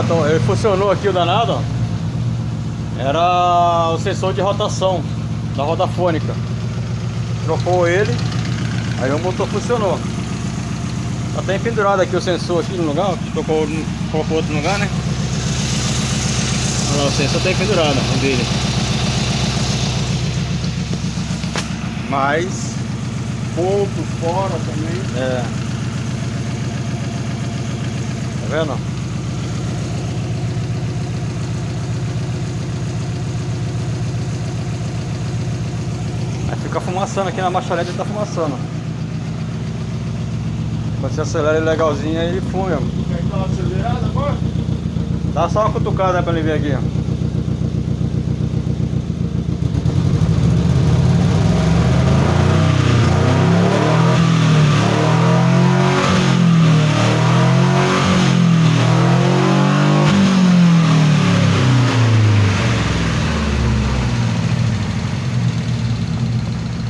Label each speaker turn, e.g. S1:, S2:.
S1: então, ele funcionou aqui o danado, ó. Era o sensor de rotação da roda fônica. Trocou ele, aí o motor funcionou. Tá até pendurado aqui o sensor aqui no lugar, ó. Colocou outro lugar, né? Olha lá, o sensor tá pendurado, um dele. Mas
S2: Ponto fora também.
S1: é. Tá vendo? Aí fica fumaçando aqui na marcha lenta, ele tá fumaçando. Quando você acelera ele legalzinho, aí ele fuma mesmo.
S2: Quer dar uma acelerada agora?
S1: Dá só uma cutucada, né, pra ele ver aqui, ó.